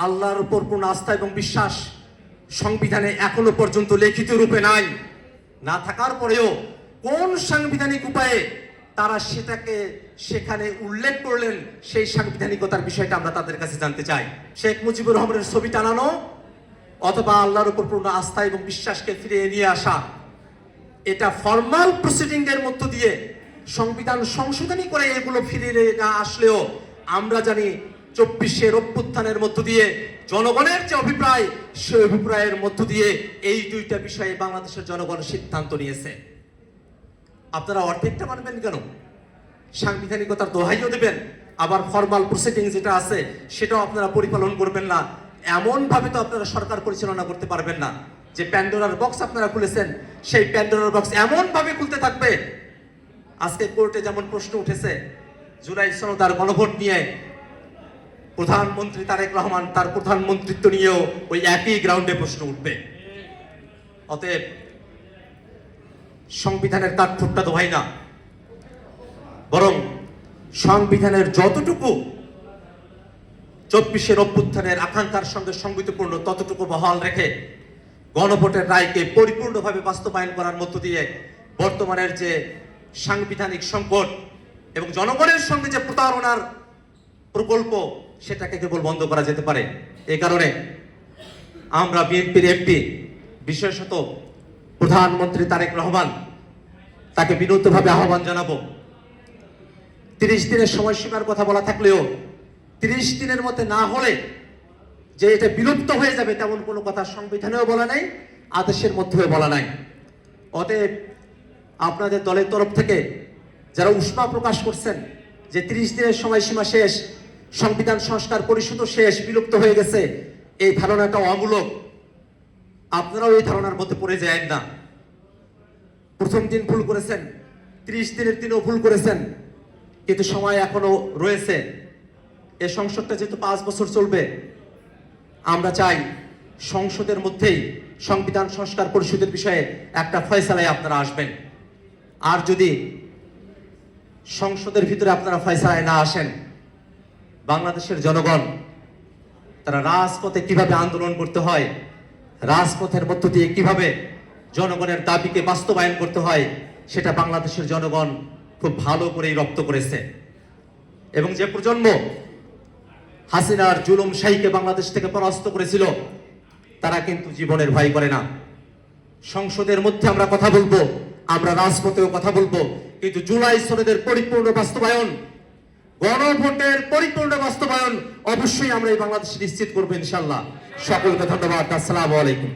আল্লাহর উপর পূর্ণ আস্থা এবং বিশ্বাস সংবিধানে এখনো পর্যন্ত লিখিত রূপে নাই, না থাকার পরেও কোন সাংবিধানিক উপায়ে তারা সেটাকে সেখানে উল্লেখ করলেন, সেই সাংবিধানিকতার বিষয়টা আমরা তাদের কাছে জানতে চাই। শেখ মুজিবুর রহমানের ছবি টানানো অথবা আল্লাহর উপর পূর্ণ আস্থা এবং বিশ্বাসকে ফিরিয়ে নিয়ে আসা, এটা ফর্মাল প্রসিডিং এর মধ্য দিয়ে সংবিধান সংশোধনী করে এগুলো ফিরিয়ে না আসলেও আমরা জানি 24-এর অভ্যুত্থানের মধ্য দিয়ে জনগণের যে অভিপ্রায়, সেই অভিপ্রায়ের মধ্য দিয়ে এই দুইটা বিষয়ে বাংলাদেশের জনগণ সিদ্ধান্ত নিয়েছে। আপনারা অর্ধেকটা মানবেন কেন? সাংবিধানিকতার দোহাইও দেবেন, আবার ফর্মাল প্রসিডিং যেটা আছে সেটাও আপনারা পরিপালন করবেন না। এমন ভাবে তো আপনারা সরকার পরিচালনা করতে পারবেন না যে প্যান্ডোরার বক্স আপনারা খুলেছেন, সেই প্যান্ডোরার বক্স এমন ভাবে খুলতে থাকবে। আজকে কোর্টে যেমন প্রশ্ন উঠেছে জুলাই সনদ আর গণভোট নিয়ে, প্রধানমন্ত্রী তারেক রহমান তার প্রধানমন্ত্রিত্ব নিয়েও ওই একই গ্রাউন্ডে প্রশ্ন উঠবে। অতএব সংবিধানের কাঠখোট্টা দোহাই না, বরং সংবিধানের যতটুকু 24-এর অভ্যুত্থানের আকাঙ্ক্ষার সঙ্গে সংগতিপূর্ণ ততটুকু বহাল রেখে গণভোটের রায়কে পরিপূর্ণভাবে বাস্তবায়ন করার মধ্য দিয়ে বর্তমানের যে সাংবিধানিক সংকট এবং জনগণের সঙ্গে যে প্রতারণার প্রকল্প, সেটাকে কেবল বন্ধ করা যেতে পারে। এই কারণে আমরা বিএনপির এমপি, বিশেষত প্রধানমন্ত্রী তারেক রহমান, তাকে বিনীতভাবে আহ্বান জানাবো, 30 দিনের সময়সীমার কথা বলা থাকলেও 30 দিনের মধ্যে না হলে যে এটা বিলুপ্ত হয়ে যাবে তেমন কোনো কথা সংবিধানেও বলা নাই, আদেশের মধ্যেও বলা নাই। অতএব আপনাদের দলের তরফ থেকে যারা উষ্মা প্রকাশ করছেন যে 30 দিনের সময়সীমা শেষ, সংবিধান সংস্কার পরিষদও শেষ, বিলুপ্ত হয়ে গেছে, এই ধারণাটা অমূলক। আপনারাও এই ধারণার মধ্যে পড়ে যায় না। প্রথম দিন ভুল করেছেন, 30 দিনের দিনও ভুল করেছেন, কিন্তু সময় এখনো রয়েছে। এই সংসদটা যেহেতু 5 বছর চলবে, আমরা চাই সংসদের মধ্যেই সংবিধান সংস্কার পরিষদের বিষয়ে একটা ফয়সালায় আপনারা আসবেন। আর যদি সংসদের ভিতরে আপনারা ফয়সালায় না আসেন, বাংলাদেশের জনগণ তারা রাজপথে কিভাবে আন্দোলন করতে হয়, রাজপথের মধ্য দিয়ে কিভাবে জনগণের দাবিকে বাস্তবায়ন করতে হয়, সেটা বাংলাদেশের জনগণ খুব ভালো করেই রপ্ত করেছে। এবং যে প্রজন্ম হাসিনার জুলুম শাহীকে বাংলাদেশ থেকে পরাস্ত করেছিল, তারা কিন্তু জীবনের ভয় করে না। সংসদের মধ্যে আমরা কথা বলবো, আমরা রাজপথেও কথা বলবো, কিন্তু জুলাই সনদের পরিপূর্ণ বাস্তবায়ন, গণভোটের পরিপূর্ণ বাস্তবায়ন অবশ্যই আমরা এই বাংলাদেশে নিশ্চিত করবো ইনশাআল্লাহ। সকলকে ধন্যবাদ। আসসালামু আলাইকুম।